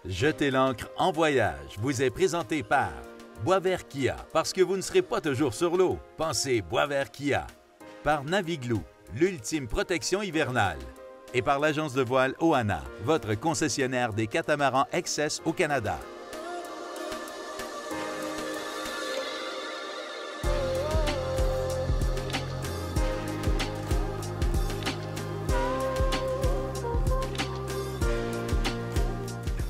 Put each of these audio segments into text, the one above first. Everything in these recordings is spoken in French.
Jetez l'ancre en voyage vous est présenté par Boisvert Kia, parce que vous ne serez pas toujours sur l'eau. Pensez Boisvert Kia. Par Naviglou, l'ultime protection hivernale. Et par l'agence de voile Ohana, votre concessionnaire des catamarans XS au Canada.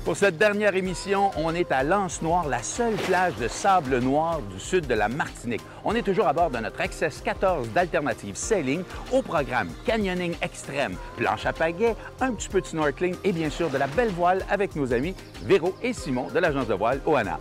Pour cette dernière émission, on est à l'Anse-Noire, la seule plage de sable noir du sud de la Martinique. On est toujours à bord de notre XS 14 d'Alternative Sailing au programme Canyoning extrême, planche à pagaie, un petit peu de snorkeling et bien sûr de la belle voile avec nos amis Véro et Simon de l'agence de voile Ohana.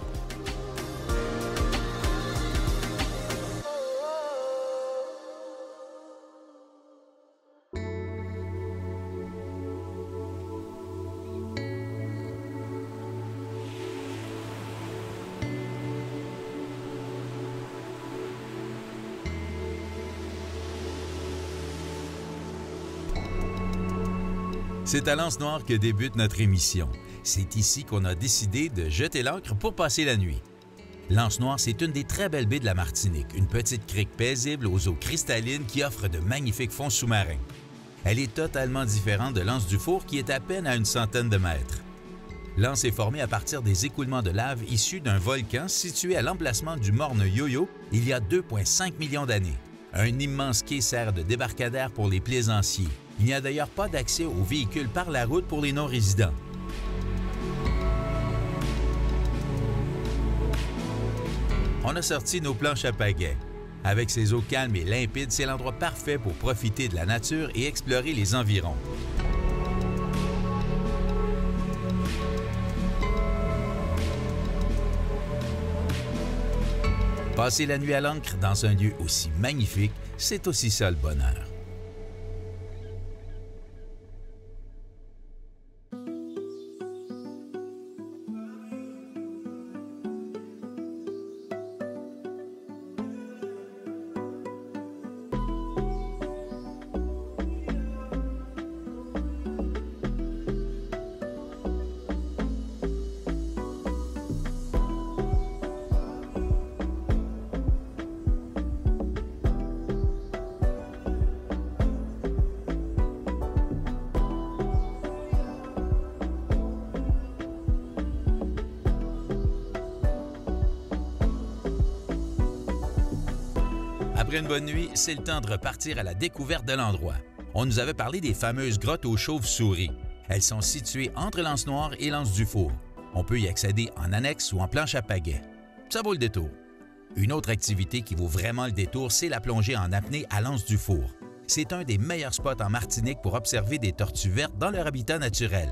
C'est à l'Anse-Noire que débute notre émission. C'est ici qu'on a décidé de jeter l'ancre pour passer la nuit. L'Anse-Noire, c'est une des très belles baies de la Martinique, une petite crique paisible aux eaux cristallines qui offre de magnifiques fonds sous-marins. Elle est totalement différente de l'Anse-du-Four qui est à peine à une centaine de mètres. L'Anse est formée à partir des écoulements de lave issus d'un volcan situé à l'emplacement du morne Yoyo il y a 2,5 millions d'années. Un immense quai sert de débarcadère pour les plaisanciers. Il n'y a d'ailleurs pas d'accès aux véhicules par la route pour les non-résidents. On a sorti nos planches à pagaie. Avec ses eaux calmes et limpides, c'est l'endroit parfait pour profiter de la nature et explorer les environs. Passer la nuit à l'ancre dans un lieu aussi magnifique, c'est aussi ça le bonheur. Après une bonne nuit, c'est le temps de repartir à la découverte de l'endroit. On nous avait parlé des fameuses grottes aux chauves-souris. Elles sont situées entre l'Anse-Noire et l'Anse-du-Four. On peut y accéder en annexe ou en planche à pagaie. Ça vaut le détour. Une autre activité qui vaut vraiment le détour, c'est la plongée en apnée à l'Anse-du-Four. C'est un des meilleurs spots en Martinique pour observer des tortues vertes dans leur habitat naturel.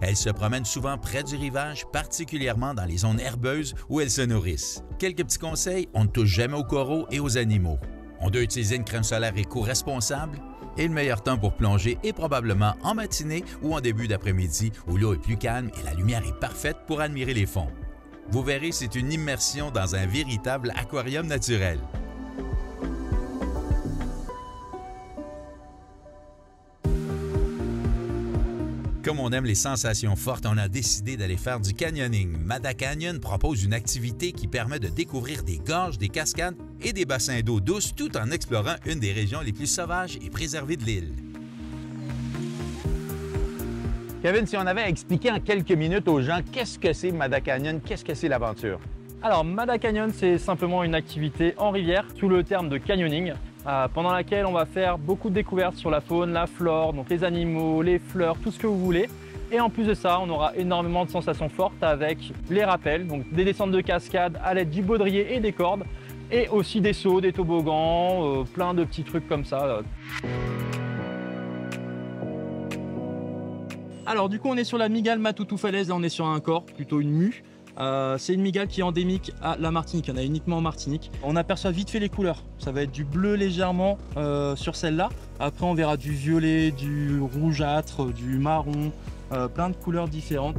Elles se promènent souvent près du rivage, particulièrement dans les zones herbeuses où elles se nourrissent. Quelques petits conseils, on ne touche jamais aux coraux et aux animaux. On doit utiliser une crème solaire éco-responsable et le meilleur temps pour plonger est probablement en matinée ou en début d'après-midi où l'eau est plus calme et la lumière est parfaite pour admirer les fonds. Vous verrez, c'est une immersion dans un véritable aquarium naturel. Comme on aime les sensations fortes, on a décidé d'aller faire du canyoning. Mada Canyon propose une activité qui permet de découvrir des gorges, des cascades et des bassins d'eau douce tout en explorant une des régions les plus sauvages et préservées de l'île. Kevin, si on avait à expliquer en quelques minutes aux gens qu'est-ce que c'est Mada Canyon, qu'est-ce que c'est l'aventure? Alors Mada Canyon, c'est simplement une activité en rivière sous le terme de canyoning. Pendant laquelle on va faire beaucoup de découvertes sur la faune, la flore, donc les animaux, les fleurs, tout ce que vous voulez. Et en plus de ça, on aura énormément de sensations fortes avec les rappels, donc des descentes de cascades à l'aide du baudrier et des cordes, et aussi des sauts, des toboggans, plein de petits trucs comme ça. Alors du coup, on est sur la mygale Matoutou Falaise, là on est sur un corps, plutôt une mue. C'est une mygale qui est endémique à la Martinique, il y en a uniquement en Martinique. On aperçoit vite fait les couleurs, ça va être du bleu légèrement sur celle-là. Après on verra du violet, du rougeâtre, du marron, plein de couleurs différentes.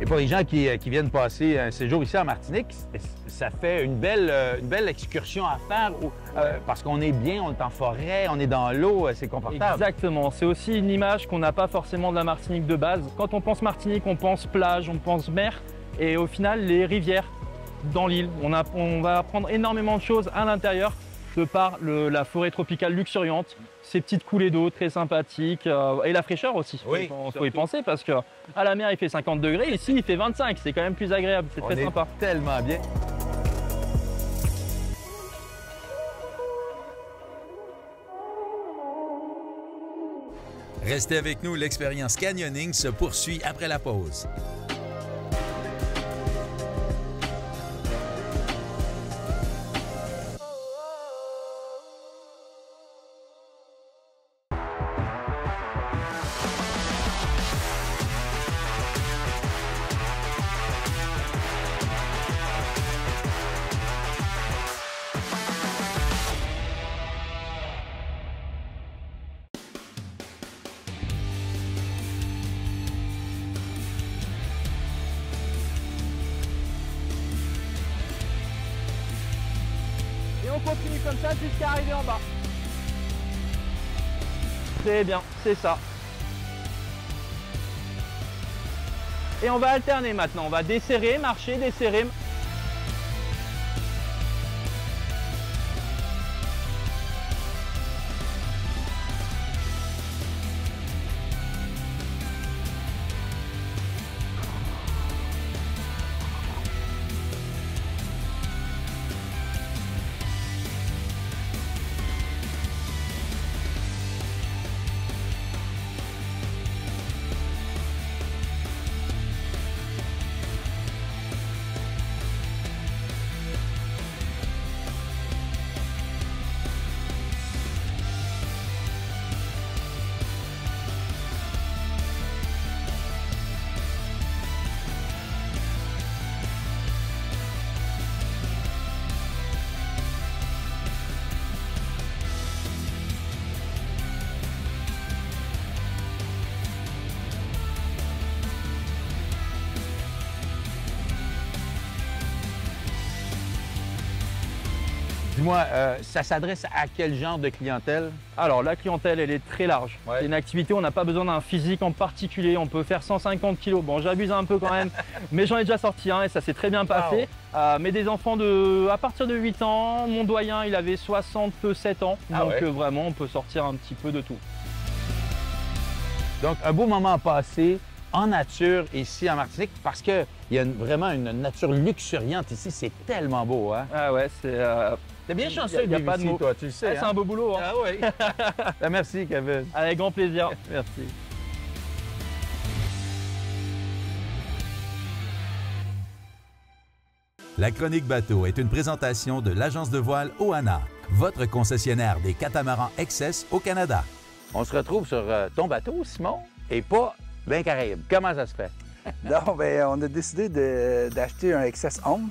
Et pour les gens qui viennent passer un séjour ici en Martinique, ça fait une belle excursion à faire parce qu'on est bien, on est en forêt, on est dans l'eau, c'est confortable. Exactement. C'est aussi une image qu'on n'a pas forcément de la Martinique de base. Quand on pense Martinique, on pense plage, on pense mer et au final, les rivières dans l'île. On va apprendre énormément de choses à l'intérieur de par la forêt tropicale luxuriante, ces petites coulées d'eau très sympathiques et la fraîcheur aussi. Oui, il faut y penser parce qu'à la mer il fait 50 degrés, ici il fait 25, c'est quand même plus agréable, c'est très sympa. Tellement bien. Restez avec nous, l'expérience canyoning se poursuit après la pause. On continue comme ça jusqu'à arriver en bas. Très bien, c'est ça. Et on va alterner maintenant, on va desserrer, marcher, desserrer. Dis-moi, ça s'adresse à quel genre de clientèle? Alors la clientèle, elle est très large. Ouais. C'est une activité où on n'a pas besoin d'un physique en particulier. On peut faire 150 kg. Bon, j'abuse un peu quand même, mais j'en ai déjà sorti un et ça s'est très bien passé. Mais des enfants à partir de 8 ans, mon doyen, il avait 67 ans. Ah donc ouais. vraiment, on peut sortir un petit peu de tout. Donc, un beau moment à passer en nature ici en Martinique parce qu'il y a vraiment une nature luxuriante ici. C'est tellement beau, hein? Ah ouais, c'est... T'es bien chanceux y a de pas de vivre ici, mots. toi, tu le sais. c'est un beau boulot. Hein. Ah oui. Merci, Kevin. Avec grand plaisir. Merci. La chronique bateau est une présentation de l'agence de voile Ohana, votre concessionnaire des catamarans XS au Canada. On se retrouve sur ton bateau, Simon, et pas bien Caraïbes. Comment ça se fait? Non, bien, on a décidé d'acheter un XS 11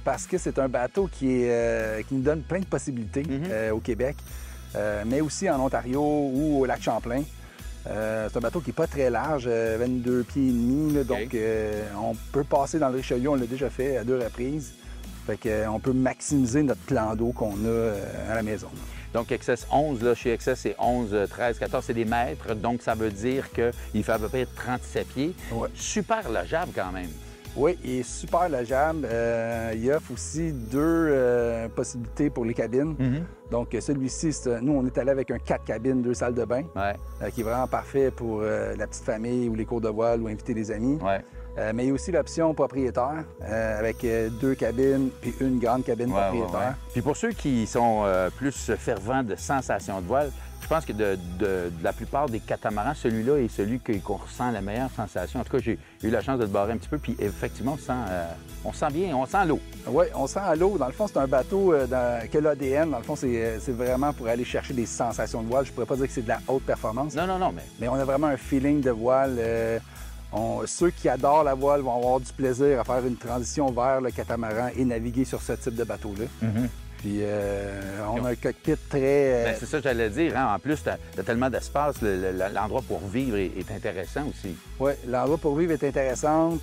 parce que c'est un bateau qui nous donne plein de possibilités au Québec, mais aussi en Ontario ou au lac Champlain. C'est un bateau qui n'est pas très large, 22 pieds et demi, là, donc on peut passer dans le Richelieu, on l'a déjà fait à 2 reprises. Fait qu'on peut maximiser notre plan d'eau qu'on a à la maison. Donc, XS 11, là, chez XS, c'est 11, 13, 14, c'est des mètres. Donc, ça veut dire qu'il fait à peu près 37 pieds. Ouais. Super logeable quand même. Oui, il est super logeable. Il offre aussi 2 possibilités pour les cabines. Donc, celui-ci, nous, on est allé avec un 4 cabines, 2 salles de bain, qui est vraiment parfait pour la petite famille ou les cours de voile ou inviter des amis. Ouais. Mais il y a aussi l'option propriétaire, avec 2 cabines puis une grande cabine propriétaire. Puis pour ceux qui sont plus fervents de sensations de voile, je pense que de la plupart des catamarans, celui-là est celui qu'on ressent la meilleure sensation. En tout cas, j'ai eu la chance de le barrer un petit peu, puis effectivement, on sent bien, on sent l'eau. Oui, on sent l'eau. Dans le fond, c'est un bateau que l'ADN, dans le fond, c'est vraiment pour aller chercher des sensations de voile. Je pourrais pas dire que c'est de la haute performance. Non, Mais on a vraiment un feeling de voile. Ceux qui adorent la voile vont avoir du plaisir à faire une transition vers le catamaran et naviguer sur ce type de bateau-là. Puis on a un cockpit très... Bien, c'est ça que j'allais dire. Hein? En plus, tu as tellement d'espace. L'endroit pour vivre est intéressant aussi. Oui, l'endroit pour vivre est intéressant.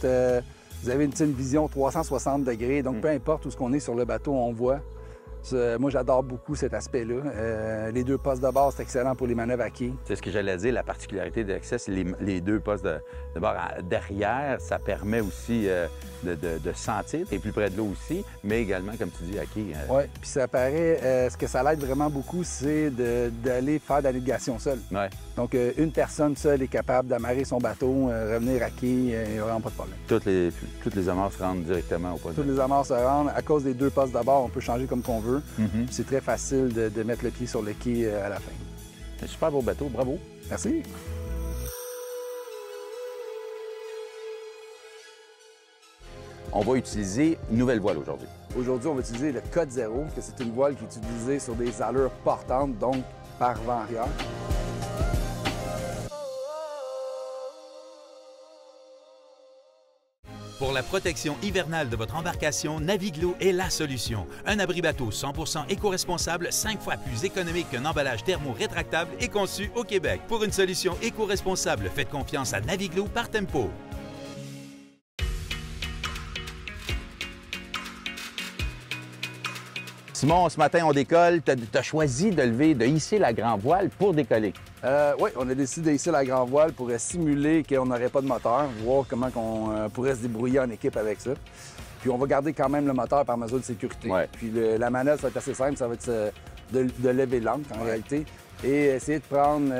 Vous avez une vision 360 degrés, donc peu importe où ce qu'on est sur le bateau, on voit. Moi, j'adore beaucoup cet aspect-là. Les deux postes de bord, c'est excellent pour les manœuvres à quai. C'est ce que j'allais dire, la particularité d'Access, les deux postes de bord derrière, ça permet aussi de sentir, t'es plus près de l'eau aussi, mais également, comme tu dis, à quai. Oui, puis ça paraît, ce que ça l'aide vraiment beaucoup, c'est d'aller faire de la navigation seule. Ouais. Donc, une personne seule est capable d'amarrer son bateau, revenir à quai, il n'y a vraiment pas de problème. Toutes les amarres se rendent directement au poste. Toutes les amarres se rendent. À cause des deux postes de bord, on peut changer comme qu'on veut. C'est très facile de mettre le pied sur le quai à la fin. C'est un super beau bateau, bravo. Merci. On va utiliser une nouvelle voile aujourd'hui. Aujourd'hui, on va utiliser le Code 0, que c'est une voile qui est utilisée sur des allures portantes, donc par vent arrière. Pour la protection hivernale de votre embarcation, Naviglo est la solution. Un abri bateau 100% éco-responsable, 5 fois plus économique qu'un emballage thermo-rétractable et conçu au Québec. Pour une solution éco-responsable, faites confiance à Naviglo par Tempo. Simon, ce matin, on décolle. Tu as choisi de hisser la grand voile pour décoller. Oui, on a décidé de hisser la grand voile pour simuler qu'on n'aurait pas de moteur, voir comment on pourrait se débrouiller en équipe avec ça. Puis on va garder quand même le moteur par mesure de sécurité. Ouais. Puis la manœuvre, ça va être assez simple, ça va être de lever l'ancre en réalité. Et essayer de prendre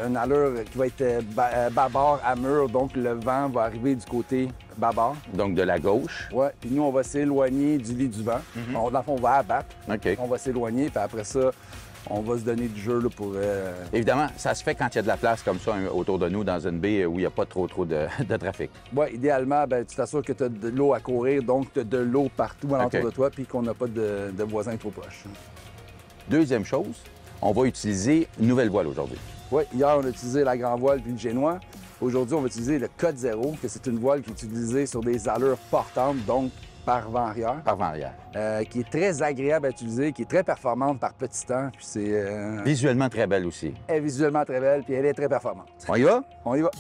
une allure qui va être bâbord à mur, donc le vent va arriver du côté bâbord. Donc de la gauche. Oui, puis nous, on va s'éloigner du lit du vent. Dans le fond, on va abattre. OK. On va s'éloigner, puis après ça, on va se donner du jeu là, pour... Évidemment, ça se fait quand il y a de la place comme ça autour de nous dans une baie où il n'y a pas trop de trafic. Oui, idéalement, ben, tu t'assures que tu as de l'eau à courir, donc tu as de l'eau partout alentour de toi, puis qu'on n'a pas de voisins trop proches. Deuxième chose, on va utiliser une nouvelle voile aujourd'hui. Oui, hier, on a utilisé la grand voile puis le génois. Aujourd'hui, on va utiliser le Code 0, que c'est une voile qui est utilisée sur des allures portantes, donc par vent arrière. Par vent arrière. Qui est très agréable à utiliser, qui est très performante par petit temps. Puis c'est... Visuellement très belle aussi. Elle est visuellement très belle, puis elle est très performante. On y va? On y va.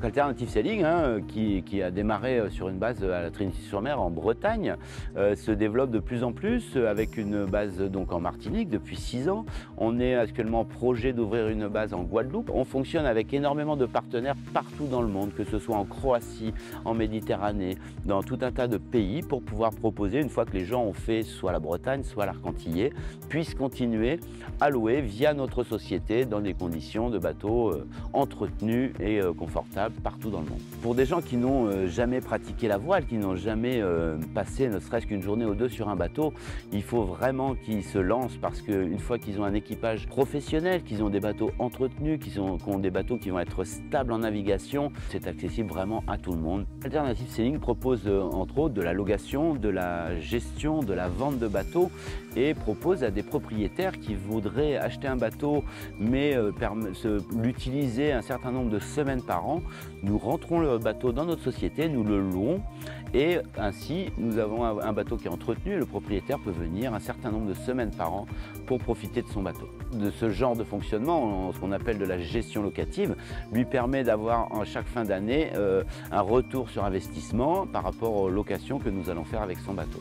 Alternative Sailing, qui a démarré sur une base à la Trinity-sur-Mer en Bretagne, se développe de plus en plus avec une base donc en Martinique depuis 6 ans. On est actuellement en projet d'ouvrir une base en Guadeloupe. On fonctionne avec énormément de partenaires partout dans le monde, que ce soit en Croatie, en Méditerranée, dans tout un tas de pays pour pouvoir proposer, une fois que les gens ont fait soit la Bretagne, soit l'Arc-Antillais, puissent continuer à louer via notre société dans des conditions de bateaux entretenus et confortables navigable partout dans le monde. Pour des gens qui n'ont jamais pratiqué la voile, qui n'ont jamais passé ne serait-ce qu'une journée ou deux sur un bateau, il faut vraiment qu'ils se lancent parce qu'une fois qu'ils ont un équipage professionnel, qu'ils ont des bateaux entretenus, qu'ils ont des bateaux qui vont être stables en navigation, c'est accessible vraiment à tout le monde. Alternative Sailing propose entre autres de la location, de la gestion, de la vente de bateaux et propose à des propriétaires qui voudraient acheter un bateau mais l'utiliser un certain nombre de semaines par an. Nous rentrons le bateau dans notre société, nous le louons et ainsi nous avons un bateau qui est entretenu et le propriétaire peut venir un certain nombre de semaines par an pour profiter de son bateau. De ce genre de fonctionnement, ce qu'on appelle de la gestion locative, lui permet d'avoir en chaque fin d'année un retour sur investissement par rapport aux locations que nous allons faire avec son bateau.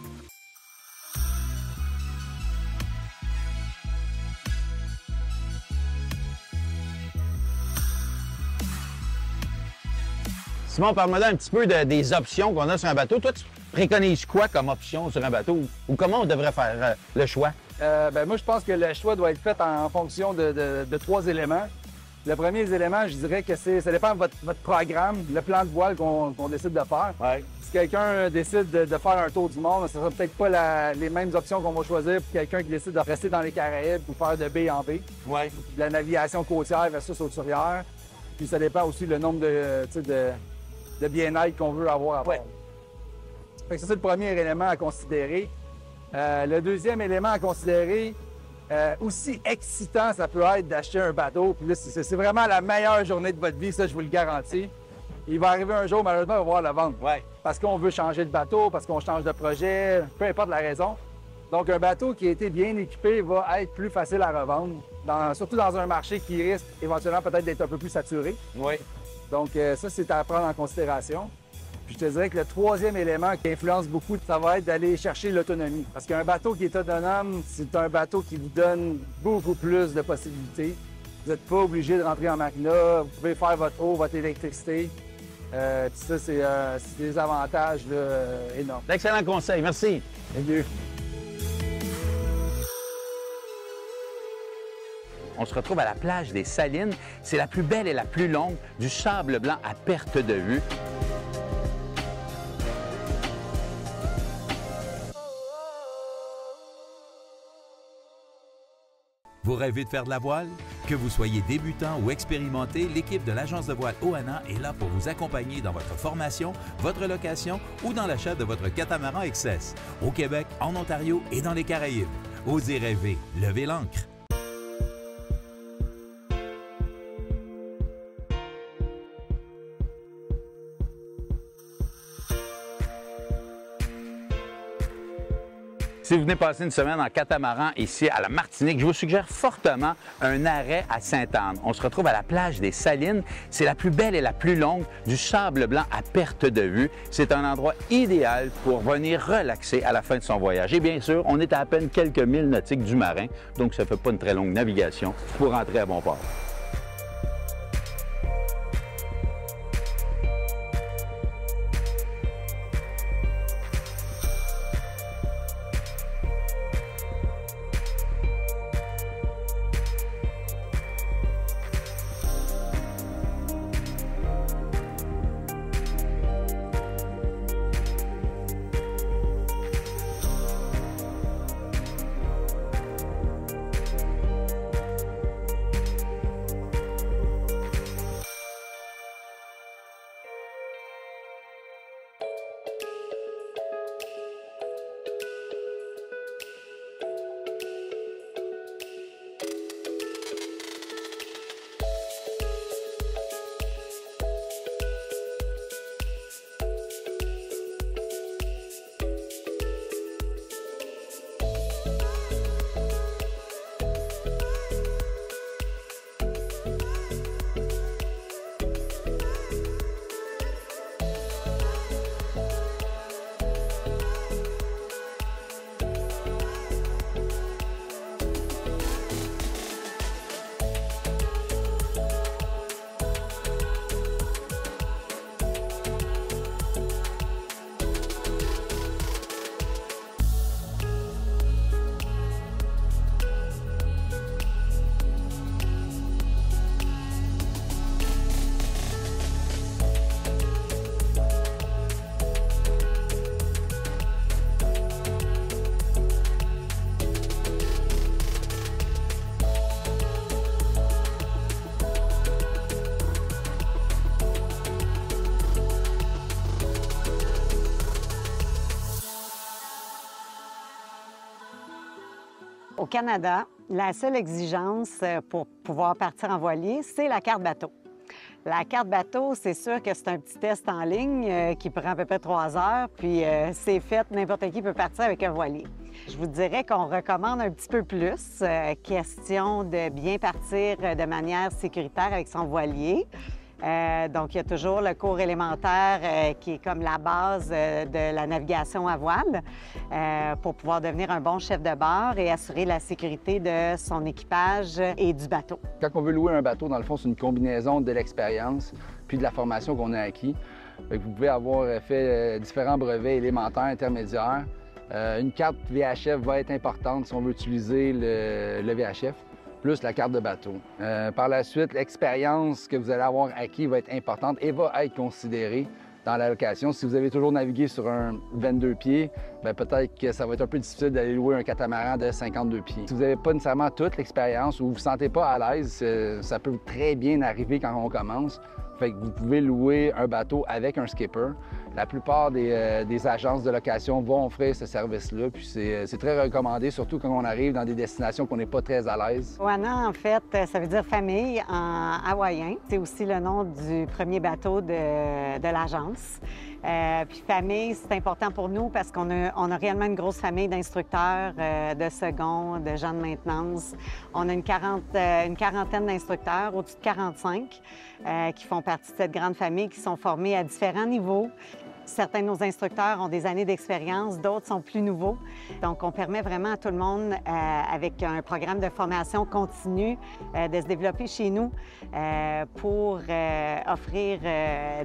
Simon, parle-moi un petit peu des options qu'on a sur un bateau. Toi, tu préconises quoi comme option sur un bateau ou comment on devrait faire le choix? Moi, je pense que le choix doit être fait en fonction de 3 éléments. Le premier élément, je dirais que ça dépend de votre programme, le plan de voile qu'on décide de faire. Ouais. Si quelqu'un décide de faire un tour du monde, ce ne sera peut-être pas les mêmes options qu'on va choisir pour quelqu'un qui décide de rester dans les Caraïbes ou faire de baie en baie. Ouais. De la navigation côtière versus hauturière. Puis ça dépend aussi le nombre de bien-être qu'on veut avoir à bord. Fait que ça, c'est le premier élément à considérer. Le deuxième élément à considérer, aussi excitant ça peut être d'acheter un bateau, puis là, c'est vraiment la meilleure journée de votre vie, ça, je vous le garantis. Il va arriver un jour, malheureusement, on va voir la vente. Ouais. Parce qu'on veut changer de bateau, parce qu'on change de projet, peu importe la raison. Donc, un bateau qui a été bien équipé va être plus facile à revendre, surtout dans un marché qui risque éventuellement peut-être d'être un peu plus saturé. Oui. Donc, ça, c'est à prendre en considération. Puis je te dirais que le troisième élément qui influence beaucoup, ça va être d'aller chercher l'autonomie. Parce qu'un bateau qui est autonome, c'est un bateau qui vous donne beaucoup plus de possibilités. Vous n'êtes pas obligé de rentrer en marina, vous pouvez faire votre eau, votre électricité. Puis ça, c'est des avantages là, énormes. D'excellents conseils, merci. Bienvenue. On se retrouve à la plage des Salines. C'est la plus belle et la plus longue, du sable blanc à perte de vue. Vous rêvez de faire de la voile? Que vous soyez débutant ou expérimenté, l'équipe de l'agence de voile OANA est là pour vous accompagner dans votre formation, votre location ou dans l'achat de votre catamaran XS. Au Québec, en Ontario et dans les Caraïbes. Osez rêver, levez l'ancre. Si vous venez passer une semaine en catamaran ici à la Martinique, je vous suggère fortement un arrêt à Sainte-Anne. On se retrouve à la plage des Salines. C'est la plus belle et la plus longue, du sable blanc à perte de vue. C'est un endroit idéal pour venir relaxer à la fin de son voyage. Et bien sûr, on est à peine quelques milles nautiques du marin, donc ça ne fait pas une très longue navigation pour rentrer à bon port. Au Canada, la seule exigence pour pouvoir partir en voilier, c'est la carte bateau. La carte bateau, c'est sûr que c'est un petit test en ligne qui prend à peu près 3 heures, puis c'est fait, n'importe qui peut partir avec un voilier. Je vous dirais qu'on recommande un petit peu plus, question de bien partir de manière sécuritaire avec son voilier. Donc, il y a toujours le cours élémentaire qui est comme la base de la navigation à voile pour pouvoir devenir un bon chef de bord et assurer la sécurité de son équipage et du bateau. Quand on veut louer un bateau, dans le fond, c'est une combinaison de l'expérience puis de la formation qu'on a acquis. Vous pouvez avoir fait différents brevets élémentaires, intermédiaires. Une carte VHF va être importante si on veut utiliser le VHF. Plus la carte de bateau. Par la suite, l'expérience que vous allez avoir acquis va être importante et va être considérée dans la location. Si vous avez toujours navigué sur un 22 pieds, peut-être que ça va être un peu difficile d'aller louer un catamaran de 52 pieds. Si vous n'avez pas nécessairement toute l'expérience ou vous ne vous sentez pas à l'aise, ça peut très bien arriver quand on commence. Fait que vous pouvez louer un bateau avec un skipper. La plupart des agences de location vont offrir ce service-là, puis c'est très recommandé, surtout quand on arrive dans des destinations qu'on n'est pas très à l'aise. Oana, en fait, ça veut dire famille en hawaïen. C'est aussi le nom du premier bateau de l'agence. Puis famille, c'est important pour nous parce qu'on a réellement une grosse famille d'instructeurs, de seconds, de gens de maintenance. On a une quarantaine d'instructeurs, au-dessus de 45, qui font partie de cette grande famille, qui sont formés à différents niveaux. Certains de nos instructeurs ont des années d'expérience, d'autres sont plus nouveaux. Donc, on permet vraiment à tout le monde, avec un programme de formation continue, de se développer chez nous pour offrir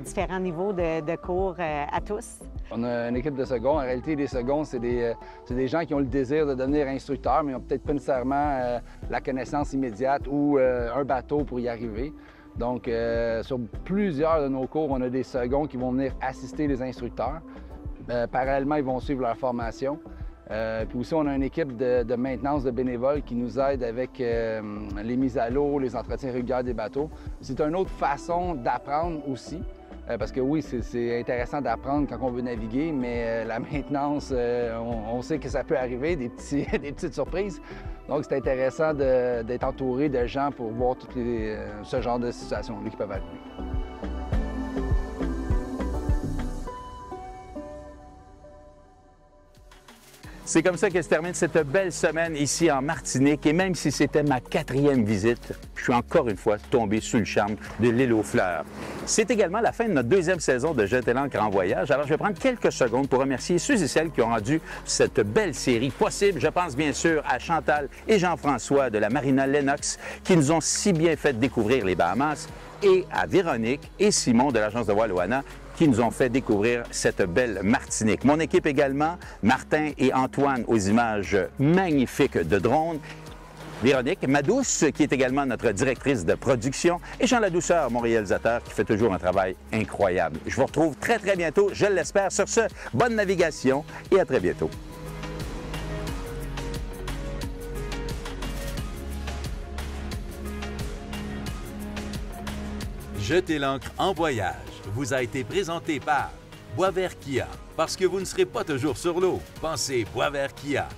différents niveaux de cours à tous. On a une équipe de seconds. En réalité, les seconds, c'est des gens qui ont le désir de devenir instructeurs, mais ils n'ont peut-être pas nécessairement la connaissance immédiate ou un bateau pour y arriver. Donc, sur plusieurs de nos cours, on a des seconds qui vont venir assister les instructeurs. Parallèlement, ils vont suivre leur formation. Puis aussi, on a une équipe de maintenance de bénévoles qui nous aide avec les mises à l'eau, les entretiens réguliers des bateaux. C'est une autre façon d'apprendre aussi. Parce que oui, c'est intéressant d'apprendre quand on veut naviguer, mais la maintenance, on sait que ça peut arriver, des petites surprises. Donc, c'est intéressant d'être entouré de gens pour voir ce genre de situations-là qui peuvent arriver. C'est comme ça que se termine cette belle semaine ici en Martinique. Et même si c'était ma 4e visite, je suis encore une fois tombé sous le charme de l'île aux fleurs. C'est également la fin de notre 2e saison de Jeter l'ancre en voyage. Alors, je vais prendre quelques secondes pour remercier ceux et celles qui ont rendu cette belle série possible. Je pense bien sûr à Chantal et Jean-François de la Marina Lennox qui nous ont si bien fait découvrir les Bahamas, et à Véronique et Simon de l'agence de voile Oana qui nous ont fait découvrir cette belle Martinique. Mon équipe également, Martin et Antoine aux images magnifiques de drones, Véronique, ma douce, qui est également notre directrice de production, et Jean Ladouceur, mon réalisateur, qui fait toujours un travail incroyable. Je vous retrouve très, très bientôt, je l'espère. Sur ce, bonne navigation et à très bientôt. Jeter l'ancre en voyage vous a été présenté par Boisvert Kia. Parce que vous ne serez pas toujours sur l'eau, pensez Boisvert Kia.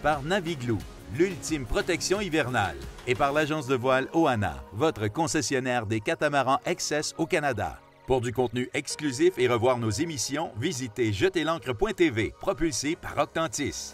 Par Naviglou, l'ultime protection hivernale. Et par l'agence de voile Oana, votre concessionnaire des catamarans XS au Canada. Pour du contenu exclusif et revoir nos émissions, visitez jeterlancre.tv, propulsé par Octantis.